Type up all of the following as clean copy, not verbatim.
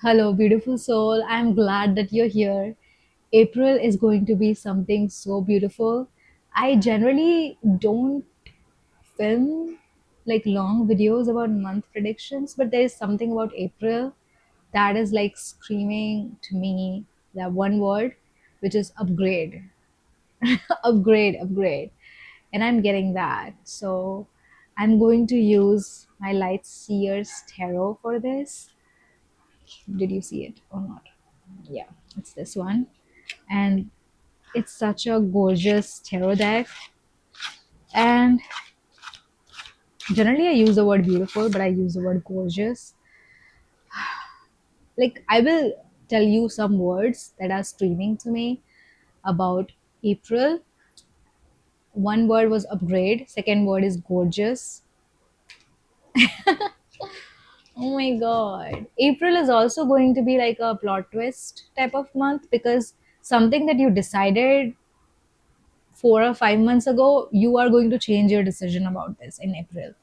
Hello, beautiful soul. I'm glad that you're here. April is going to be something so beautiful. I generally don't film like long videos about month predictions, but there is something about April that is like screaming to me that one word, which is upgrade. Upgrade, upgrade. And I'm getting that. So I'm going to use my Light Seers Tarot for this. Did you see it or not? Yeah, it's this one. And it's such a gorgeous tarot deck. And generally, I use the word beautiful, but I use the word gorgeous. Like, I will tell you some words that are streaming to me about April. One word was upgrade, second word is gorgeous. Oh my god. April is also going to be like a plot twist type of month because something that you decided 4 or 5 months ago, you are going to change your decision about this in April.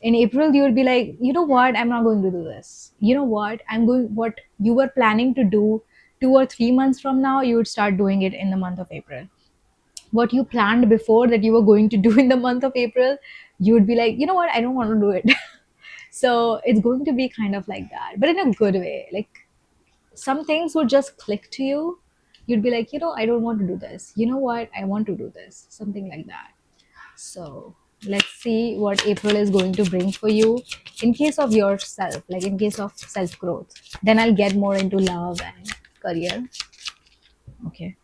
In April, you will be like, you know what, I'm not going to do this. You know what, what you were planning to do 2 or 3 months from now, you would start doing it in the month of April. What you planned before that you were going to do in the month of April, you would be like, you know what, I don't want to do it. So it's going to be kind of like that, but in a good way. Like some things would just click to you. You'd be like, I don't want to do this. You know what, I want to do this. Something like that. So let's see what April is going to bring for you in case of yourself, like in case of self growth. Then I'll get more into love and career. Okay.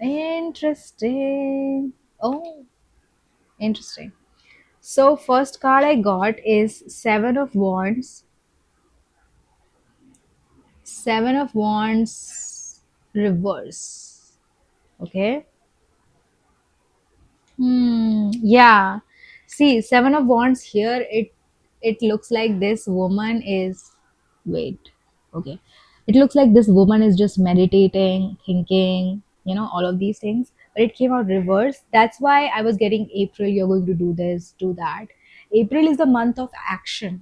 Interesting. Oh, interesting. So, first card I got is Seven of Wands. Seven of Wands reverse. Okay. Yeah. See, Seven of Wands here, it looks like this woman is wait. Okay. It looks like this woman is just meditating, thinking, all of these things. But it came out reverse. That's why I was getting April, you're going to do this, do that. April is the month of action.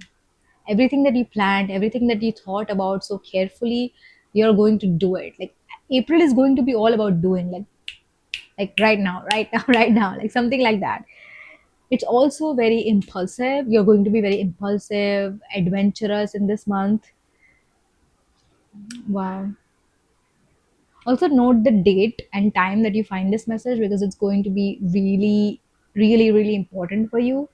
Everything that you planned, everything that you thought about so carefully, you're going to do it. Like April is going to be all about doing, like right now, right now, right now, like something like that. It's also very impulsive. You're going to be very impulsive, adventurous in this month. Wow. Also note the date and time that you find this message because it's going to be really, really, really important for you.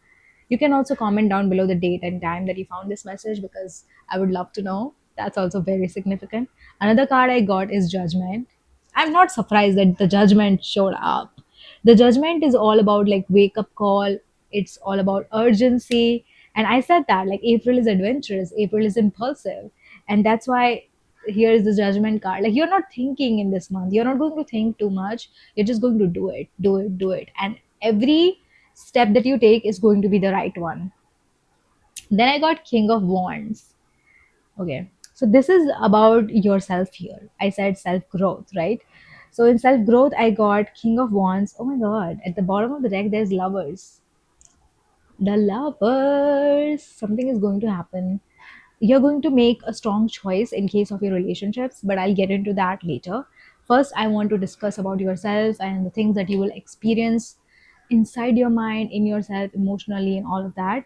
You can also comment down below the date and time that you found this message because I would love to know. That's also very significant. Another card I got is Judgment. I'm not surprised that the Judgment showed up. The Judgment is all about like wake up call, it's all about urgency. And I said that like April is adventurous, April is impulsive. And that's why here is the Judgment card. Like you're not thinking in this month, you're not going to think too much, you're just going to do it, do it, do it. And every step that you take is going to be the right one. Then I got King of Wands. Okay. So this is about yourself here. I said self growth, right? So in self growth, I got King of Wands. Oh my god. At the bottom of the deck, there's lovers. The lovers. Something is going to happen. You're going to make a strong choice in case of your relationships, but I'll get into that later. First, I want to discuss about yourself and the things that you will experience inside your mind, in yourself, emotionally, and all of that.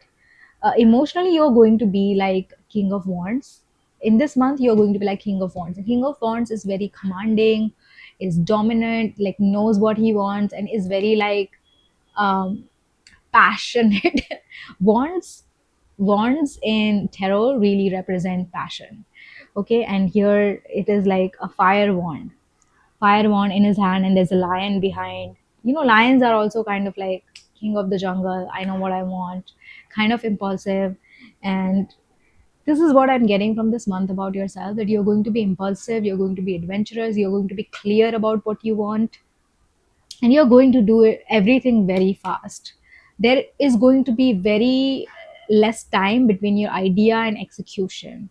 Emotionally, you're going to be like King of Wands. In this month, you're going to be like King of Wands. And King of Wands is very commanding, is dominant, like knows what he wants, and is very like um, passionate. wands wands in tarot really represent passion. Okay, and here it is like a fire wand in his hand, and there's a lion behind. Lions are also kind of like king of the jungle. I know what I want, kind of impulsive. And this is what I'm getting from this month about yourself, that you're going to be impulsive, you're going to be adventurous, you're going to be clear about what you want, and you're going to do everything very fast. There is going to be very less time between your idea and execution.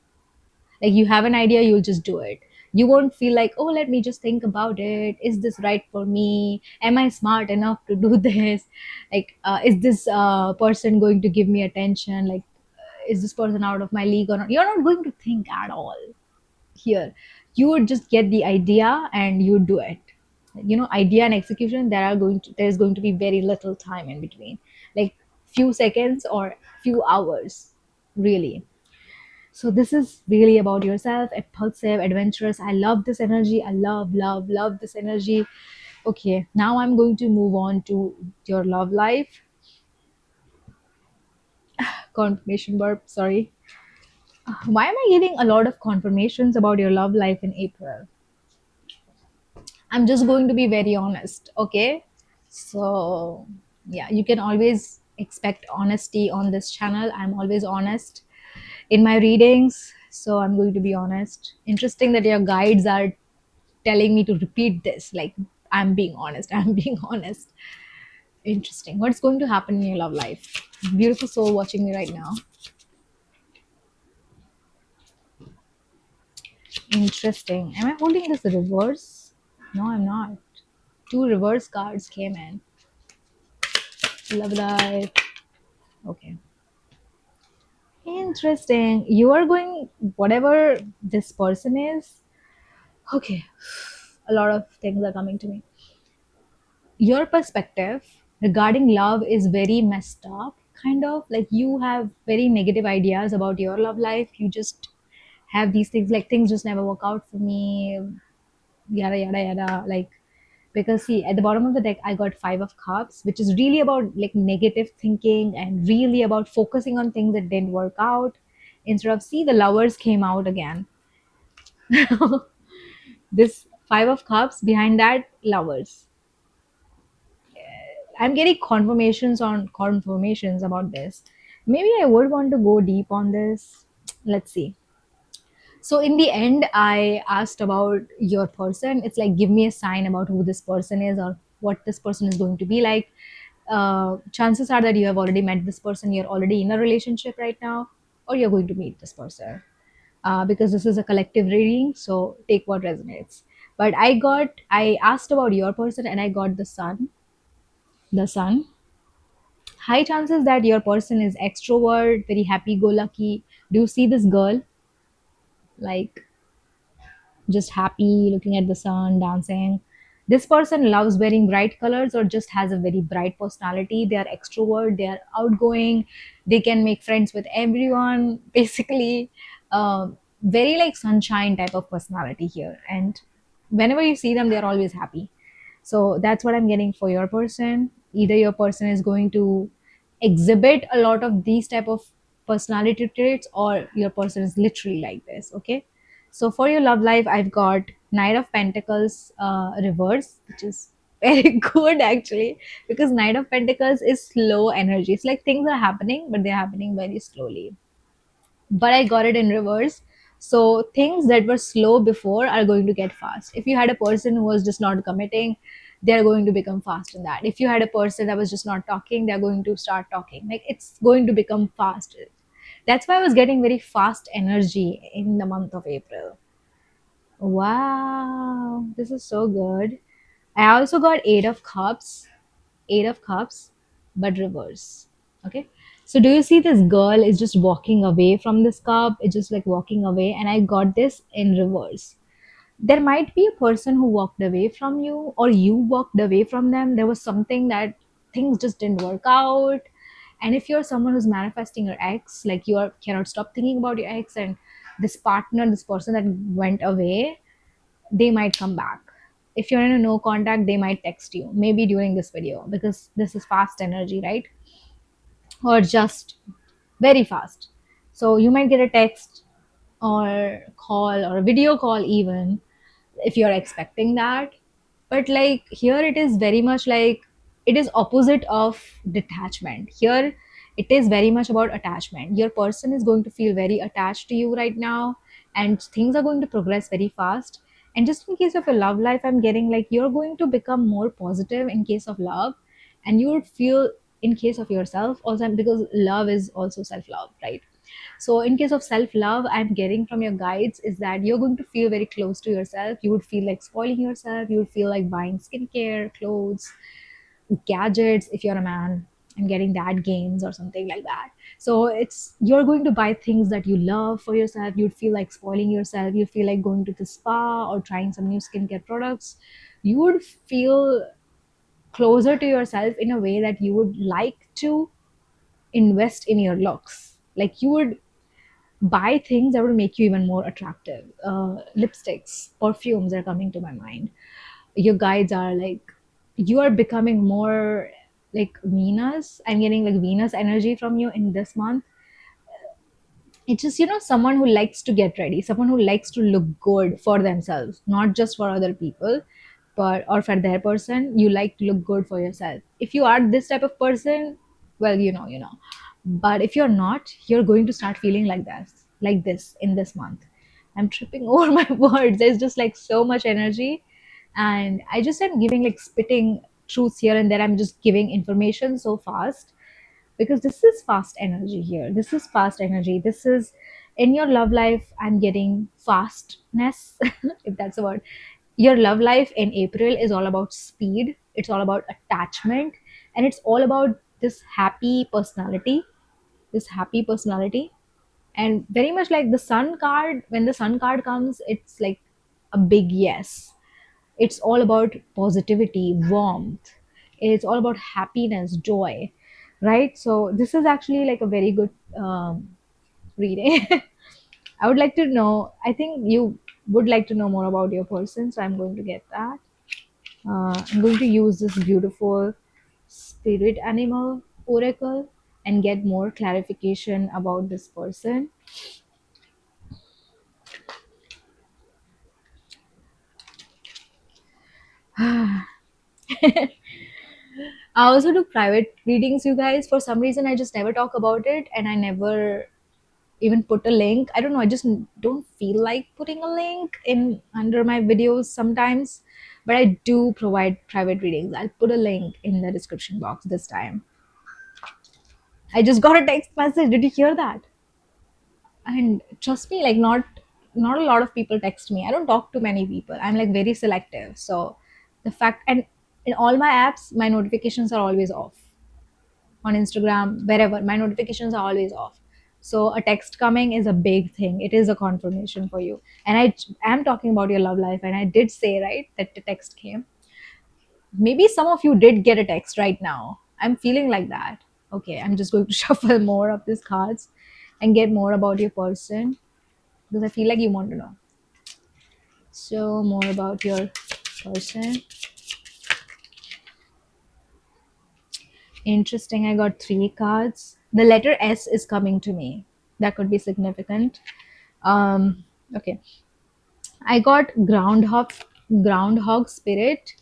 Like you have an idea, you'll just do it. You won't feel like, oh, let me just think about it. Is this right for me? Am I smart enough to do this? Like, is this person going to give me attention? Like, is this person out of my league or not? You're not going to think at all. here. You would just get the idea and you do it. Idea and execution, there's going to be very little time in between, like few seconds or few hours, really. So this is really about yourself, impulsive, adventurous. I love this energy. I love this energy. Okay, now I'm going to move on to your love life. Confirmation burp, sorry. Why am I getting a lot of confirmations about your love life in April? I'm just going to be very honest, okay? So, yeah, you can always expect honesty on this channel. I'm always honest in my readings, so I'm going to be honest. Interesting that your guides are telling me to repeat this. Like, I'm being honest, I'm being honest. Interesting. What's going to happen in your love life? Beautiful soul watching me right now. Interesting. Am I holding this reverse? No, I'm not. Two reverse cards came in. Love life. Okay. Interesting. You are going, whatever this person is. Okay. A lot of things are coming to me. Your perspective regarding love is very messed up. Kind of like you have very negative ideas about your love life. You just have these things like things just never work out for me, yada yada yada. Like, because see, at the bottom of the deck I got five of cups, which is really about like negative thinking and really about focusing on things that didn't work out. Instead of, see, the lovers came out again. This five of cups, behind that, lovers. I'm getting confirmations on confirmations about this. Maybe I would want to go deep on this. Let's see. So in the end, I asked about your person. It's like, give me a sign about who this person is or what this person is going to be like. Chances are that you have already met this person, you're already in a relationship right now, or you're going to meet this person. Because this is a collective reading, so take what resonates. But I asked about your person and I got the sun. The sun. High chances that your person is extrovert, very happy go lucky. Do you see this girl? Like, just happy, looking at the sun, dancing. This person loves wearing bright colors or just has a very bright personality. They are extrovert, they are outgoing, they can make friends with everyone. Basically, very like sunshine type of personality here. And whenever you see them, they're always happy. So that's what I'm getting for your person. Either your person is going to exhibit a lot of these type of personality traits, or your person is literally like this. Okay, so for your love life, I've got Knight of Pentacles reverse, which is very good actually, because Knight of Pentacles is slow energy. It's like things are happening, but they're happening very slowly. But I got it in reverse. So things that were slow before are going to get fast. If you had a person who was just not committing, they're going to become fast in that. If you had a person that was just not talking, they're going to start talking. Like, it's going to become fast. That's why I was getting very fast energy in the month of April. Wow, this is so good. I also got Eight of Cups, Eight of Cups, but reverse. Okay. So do you see this girl is just walking away from this cup? It's just like walking away, and I got this in reverse. There might be a person who walked away from you, or you walked away from them. There was something that things just didn't work out. And if you're someone who's manifesting your ex, like you are cannot stop thinking about your ex, and this partner, this person that went away, they might come back. If you're in a no contact, they might text you, maybe during this video, because this is fast energy, right? Or just very fast. So you might get a text or call or a video call, even if you're expecting that. But like here, it is very much like, it is opposite of detachment. Here, it is very much about attachment. Your person is going to feel very attached to you right now, and things are going to progress very fast. And just in case of a love life, I'm getting like you're going to become more positive in case of love, and you would feel in case of yourself also, because love is also self love, right? So in case of self love, I'm getting from your guides is that you're going to feel very close to yourself. You would feel like spoiling yourself. You would feel like buying skincare, clothes, gadgets if you're a man. I'm getting that gains or something like that. So it's, you're going to buy things that you love for yourself. You'd feel like spoiling yourself. You feel like going to the spa or trying some new skincare products. You would feel closer to yourself in a way that you would like to invest in your looks. Like you would buy things that would make you even more attractive. Lipsticks, perfumes are coming to my mind. Your guides are like, you are becoming more like Venus. I'm getting like Venus energy from you in this month. It's just, someone who likes to get ready, someone who likes to look good for themselves, not just for other people, but or for their person. You like to look good for yourself. If you are this type of person, well, but if you're not, you're going to start feeling like this in this month. I'm tripping over my words. There's just like so much energy, and I just am giving like spitting truths here and there. I'm just giving information so fast because this is fast energy here. This is fast energy. This is in your love life. I'm getting fastness, if that's a word. Your love life in April is all about speed, it's all about attachment, and it's all about this happy personality. This happy personality. And very much like the sun card, when the sun card comes, it's like a big yes. It's all about positivity, warmth. It's all about happiness, joy, right? So this is actually like a very good reading. I would like to know, I think you would like to know more about your person, so I'm going to get that. I'm going to use this beautiful spirit animal oracle and get more clarification about this person. I also do private readings, you guys. For some reason, I just never talk about it, and I never even put a link. I don't know. I just don't feel like putting a link in under my videos sometimes, but I do provide private readings. I'll put a link in the description box this time. I just got a text message. Did you hear that? And trust me, like not a lot of people text me. I don't talk to many people. I'm like very selective. So the fact, and in all my apps, my notifications are always off. On Instagram, wherever, my notifications are always off. So a text coming is a big thing. It is a confirmation for you. And I am talking about your love life, and I did say, right, that the text came. Maybe some of you did get a text right now. I'm feeling like that. Okay, I'm just going to shuffle more of these cards and get more about your person because I feel like you want to know. So more about your person. Interesting. I got three cards. The letter S is coming to me. That could be significant. Okay. I got groundhog spirit,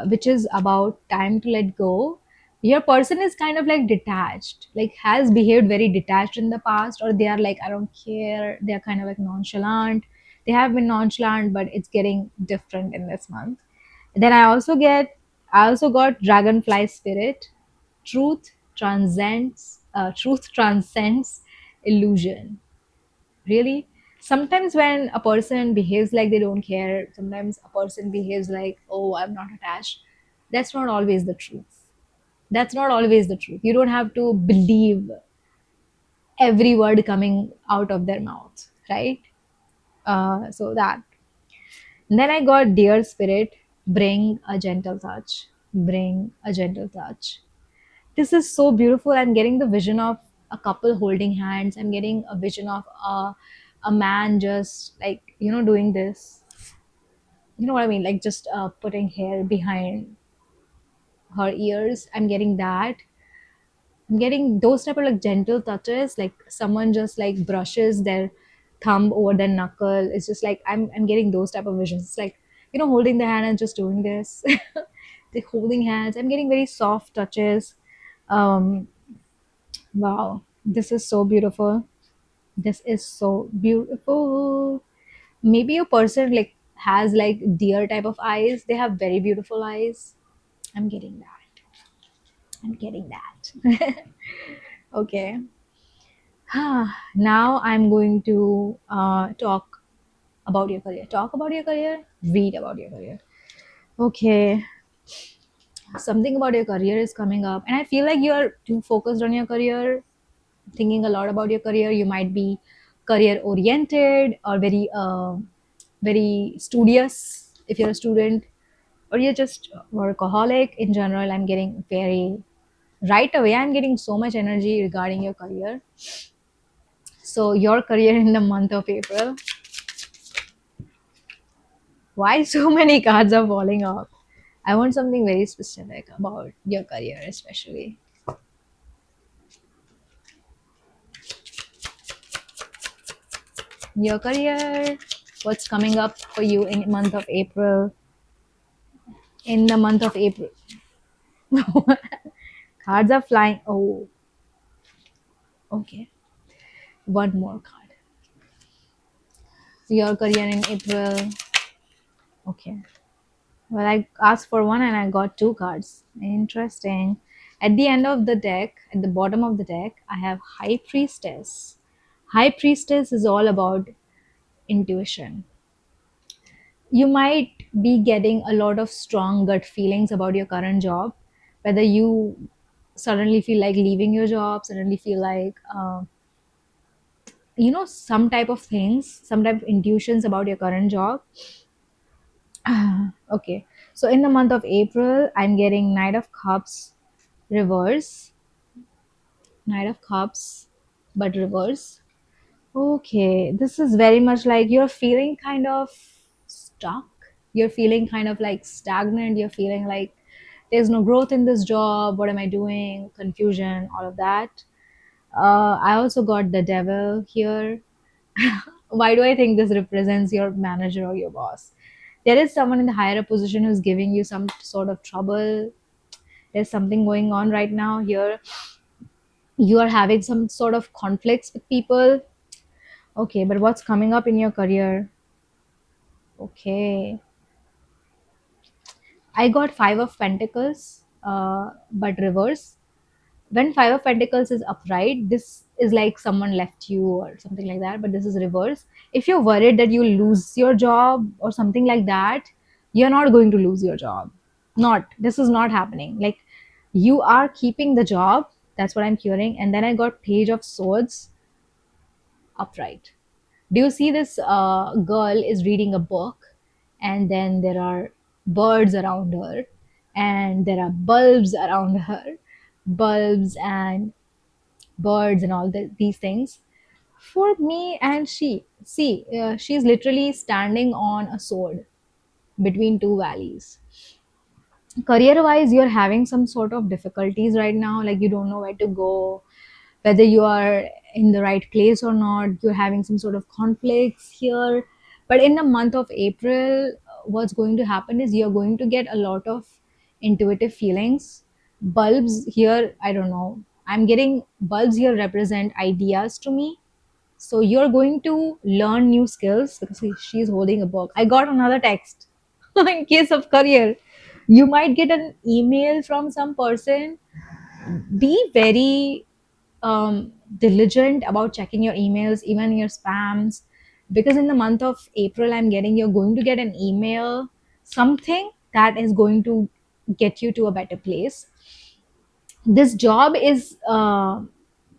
which is about time to let go. Your person is kind of like detached, like has behaved very detached in the past, or they are like, I don't care. They are kind of like nonchalant. They have been nonchalant, but it's getting different in this month. Then I also got dragonfly spirit. Truth transcends illusion. Really? Sometimes when a person behaves like they don't care, sometimes a person behaves like, oh, I'm not attached. That's not always the truth. That's not always the truth. You don't have to believe every word coming out of their mouth, right? So that. And then I got dear spirit, bring a gentle touch. Bring a gentle touch. This is so beautiful. I'm getting the vision of a couple holding hands. I'm getting a vision of a man just like, doing this. You know what I mean? Like just putting hair behind her ears. I'm getting that. I'm getting those type of like gentle touches, like someone just like brushes their thumb over their knuckle. It's just like I'm getting those type of visions. It's like, holding the hand and just doing this. The holding hands. I'm getting very soft touches. Um, wow, this is so beautiful. This is so beautiful. Maybe a person like has like deer type of eyes. They have very beautiful eyes. I'm getting that. I'm getting that. Okay. Now I'm going to talk about your career. Talk about your career. Read about your career. Okay. Something about your career is coming up, and I feel like you're too focused on your career, thinking a lot about your career. You might be career oriented or very studious if you're a student, or you're just workaholic in general. I'm getting very right away, I'm getting so much energy regarding your career. So your career in the month of April, why so many cards are falling off? I want something very specific about your career, especially your career. What's coming up for you in month of April? In the month of April, cards are flying. Oh, okay. One more card. Your career in April. Okay. Well, I asked for one and I got two cards. Interesting. At the end of the deck, at the bottom of the deck, I have High Priestess. High Priestess is all about intuition. You might be getting a lot of strong gut feelings about your current job, whether you suddenly feel like leaving your job, suddenly feel like, some type of things, some type of intuitions about your current job. Okay, so in the month of April, I'm getting Knight of Cups reverse, Knight of Cups, but reverse. Okay, this is very much like you're feeling kind of stuck. You're feeling kind of like stagnant. You're feeling like there's no growth in this job. What am I doing? Confusion, all of that. I also got the devil here. Why do I think this represents your manager or your boss? There is someone in the higher position who's giving you some sort of trouble. There's something going on right now here. You are having some sort of conflicts with people. Okay, but what's coming up in your career? Okay, I got Five of Pentacles, but reverse. When Five of Pentacles is upright, this is like someone left you or something like that, but this is reverse. If you're worried that you'll lose your job or something like that, you're not going to lose your job. Not, this is not happening. Like, you are keeping the job. That's what I'm hearing. And then I got Page of Swords upright. Do you see this girl is reading a book, and then there are birds around her, and there are bulbs around her, bulbs and birds and all these things for me. And she see, she's literally standing on a sword between two valleys. Career wise, you're having some sort of difficulties right now, like you don't know where to go, whether you are in the right place or not. You're having some sort of conflicts here. But in the month of April, what's going to happen is you're going to get a lot of intuitive feelings. Bulbs here, I don't know, I'm getting bulbs here represent ideas to me. So you're going to learn new skills because she's holding a book. I got another text. In case of career, you might get an email from some person. Be very diligent about checking your emails, even your spams, because in the month of April, I'm getting you're going to get an email, something that is going to get you to a better place. This job is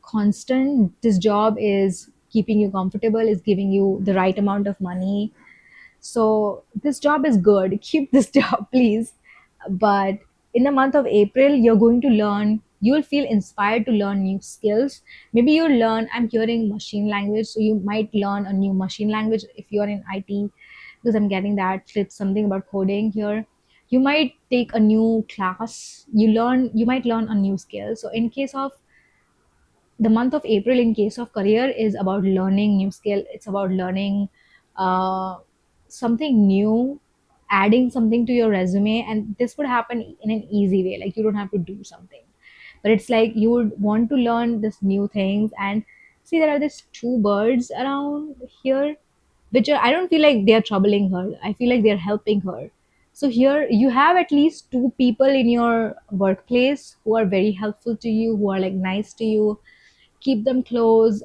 constant. This job is keeping you comfortable, is giving you the right amount of money. So this job is good. Keep this job, please. But in the month of April, you're going to learn, you'll feel inspired to learn new skills. Maybe you'll learn, I'm hearing machine language, so you might learn a new machine language if you're in IT, because I'm getting that it's something about coding here. You might take a new class, you might learn a new skill. So in case of the month of April, in case of career, is about learning new skill. It's about learning uh, something new, adding something to your resume, and this would happen in an easy way. Like, you don't have to do something, but it's like you would want to learn this new things. And see, there are these two birds around here, which I don't feel like they're troubling her. I feel like they're helping her. So here you have at least two people in your workplace who are very helpful to you, who are like nice to you. Keep them close.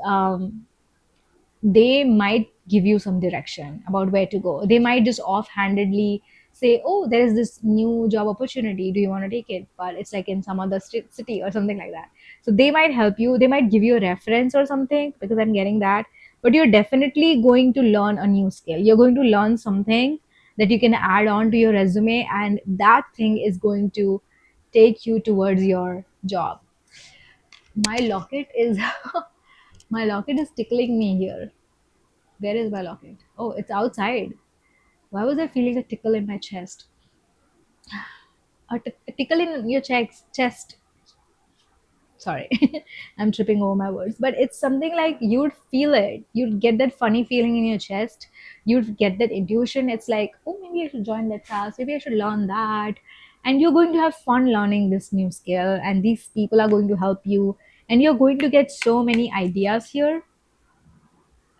They might give you some direction about where to go. They might just offhandedly say, oh, there is this new job opportunity, do you want to take it, but it's like in some other city or something like that. So they might help you, they might give you a reference or something, because I'm getting that. But you're definitely going to learn a new skill, you're going to learn something that you can add on to your resume, and that thing is going to take you towards your job. My locket is my locket is tickling me here. Where is my locket? Oh, it's outside. Why was I feeling a tickle in my chest? A tickle in your chest. Sorry, I'm tripping over my words, but it's something like you'd feel it, you'd get that funny feeling in your chest, you'd get that intuition. It's like, oh, maybe I should join that class, maybe I should learn that. And you're going to have fun learning this new skill, and these people are going to help you, and you're going to get so many ideas here.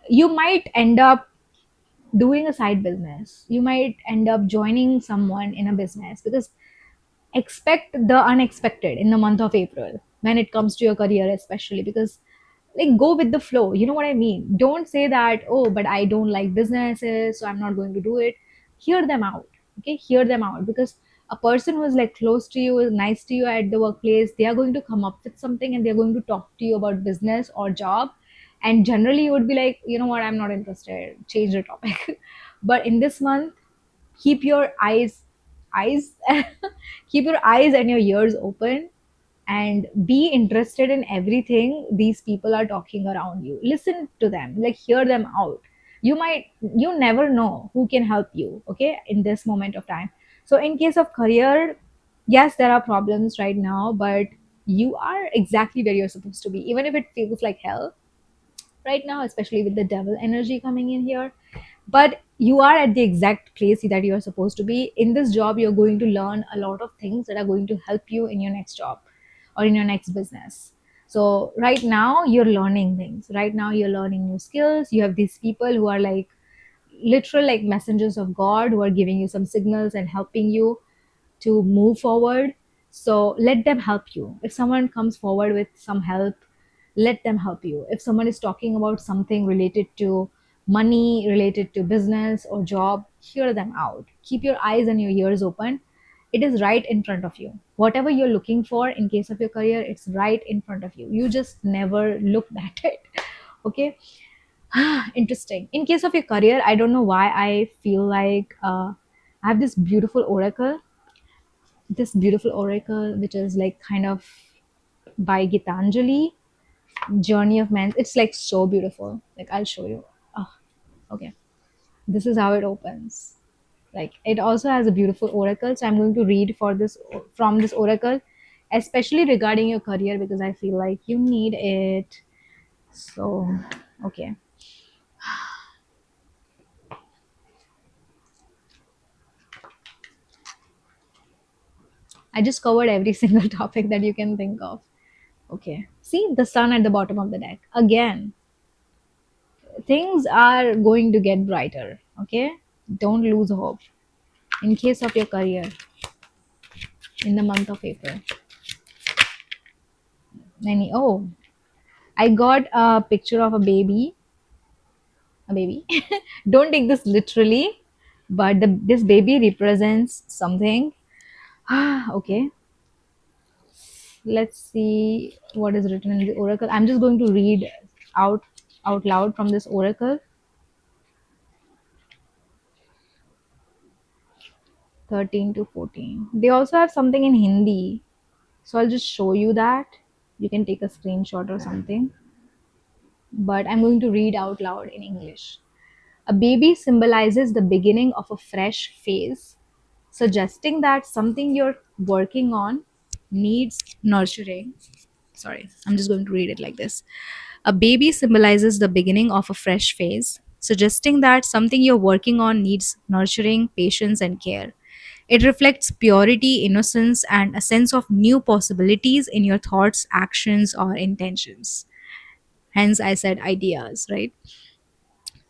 You might end up doing a side business, you might end up joining someone in a business, because expect the unexpected in the month of April when it comes to your career, especially because, like, go with the flow. You know what I mean? Don't say that, oh, but I don't like businesses, so I'm not going to do it. Hear them out. Okay, hear them out, because a person who is like close to you, is nice to you at the workplace, they are going to come up with something and they're going to talk to you about business or job. And generally, you would be like, you know what, I'm not interested, change the topic. But in this month, keep your eyes keep your eyes and your ears open, and be interested in everything these people are talking around you. Listen to them, like, hear them out. You never know who can help you, okay, in this moment of time. So in case of career, yes, there are problems right now, but you are exactly where you're supposed to be, even if it feels like hell right now, especially with the devil energy coming in here. But you are at the exact place that you are supposed to be. In this job, you're going to learn a lot of things that are going to help you in your next job or in your next business. So right now you're learning things, right now you're learning new skills. You have these people who are like literal like messengers of God, who are giving you some signals and helping you to move forward. So let them help you. If someone comes forward with some help, let them help you. If someone is talking about something related to money, related to business or job, hear them out. Keep your eyes and your ears open. It is right in front of you. Whatever you're looking for in case of your career, it's right in front of you. You just never look at it. Okay. Interesting. In case of your career, I don't know why I feel like I have this beautiful oracle, which is like kind of by Gitanjali, Journey of Man. It's like so beautiful. Like, I'll show you. Oh, okay. This is how it opens. Like, it also has a beautiful oracle. So I'm going to read for this from this oracle, especially regarding your career, because I feel like you need it. So, okay. I just covered every single topic that you can think of. Okay. See the sun at the bottom of the deck. Again, things are going to get brighter. Okay. Don't lose hope. In case of your career in the month of April. Oh, I got a picture of a baby. A baby. Don't take this literally, but this baby represents something. Okay. Let's see what is written in the oracle. I'm just going to read out out loud from this oracle. 13 to 14. They also have something in Hindi. So I'll just show you that. You can take a screenshot or something. But I'm going to read out loud in English. A baby symbolizes the beginning of a fresh phase, suggesting that something you're working on needs nurturing. Sorry, I'm just going to read it like this. A baby symbolizes the beginning of a fresh phase, suggesting that something you're working on needs nurturing, patience, and care. It reflects purity, innocence, and a sense of new possibilities in your thoughts, actions, or intentions. Hence, I said ideas, right?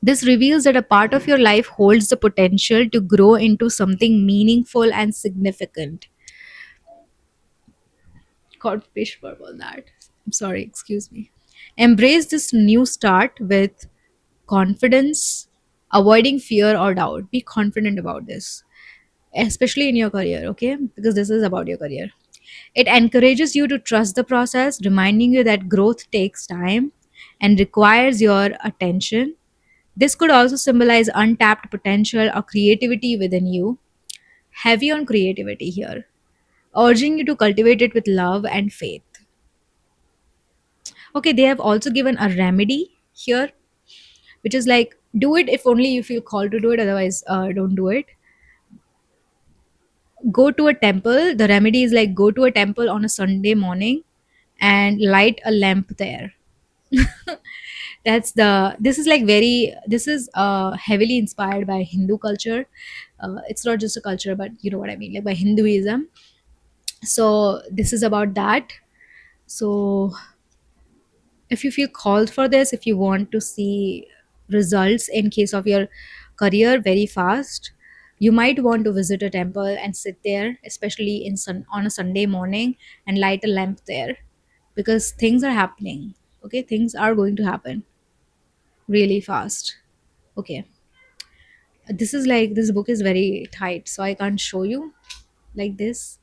This reveals that a part of your life holds the potential to grow into something meaningful and significant. God, fish purple that. I'm sorry, excuse me. Embrace this new start with confidence, avoiding fear or doubt. Be confident about this. especially in your career, okay? Because this is about your career. It encourages you to trust the process, reminding you that growth takes time and requires your attention. This could also symbolize untapped potential or creativity within you. Heavy on creativity here, urging you to cultivate it with love and faith. Okay, they have also given a remedy here, which is like, do it if only you feel called to do it, otherwise, don't do it. Go to a temple. The remedy is like, go to a temple on a Sunday morning and light a lamp there. That's the this is like very this is heavily inspired by Hindu culture. It's not just a culture, but you know what I mean, like by Hinduism. So this is about that. So if you feel called for this, if you want to see results in case of your career very fast, you might want to visit a temple and sit there, especially on a Sunday morning, and light a lamp there, because things are happening. Okay, things are going to happen really fast. Okay, this is like, this book is very tight, so I can't show you like this,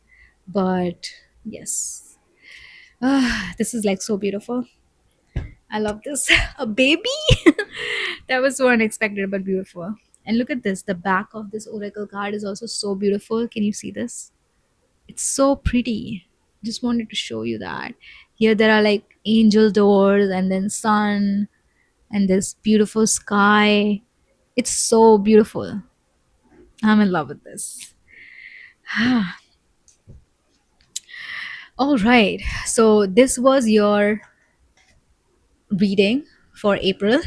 but yes. This is like so beautiful. I love this. A baby? That was so unexpected but beautiful. And look at this. The back of this oracle card is also so beautiful. Can you see this? It's so pretty. Just wanted to show you that. Here there are like angel doors and then sun and this beautiful sky. It's so beautiful. I'm in love with this. All right. So this was your reading for April.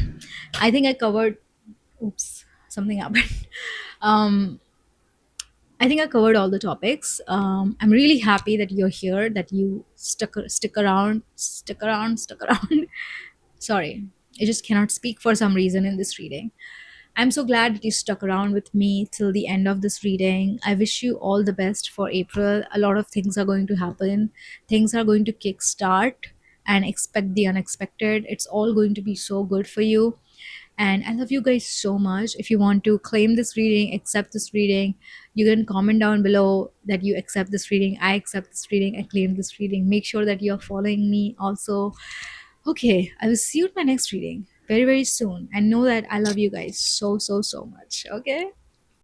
I think I covered, oops, something happened. Um, I think I covered all the topics. I'm really happy that you're here, that you stuck around. Sorry, I just cannot speak for some reason in this reading. I'm so glad that you stuck around with me till the end of this reading. I wish you all the best for April. A lot of things are going to happen. Things are going to kickstart, and expect the unexpected. It's all going to be so good for you. And I love you guys so much. If you want to claim this reading, accept this reading, you can comment down below that you accept this reading. I accept this reading. I claim this reading. Make sure that you're following me also. Okay, I will see you in my next reading very, very soon. And know that I love you guys so, so, so much. Okay.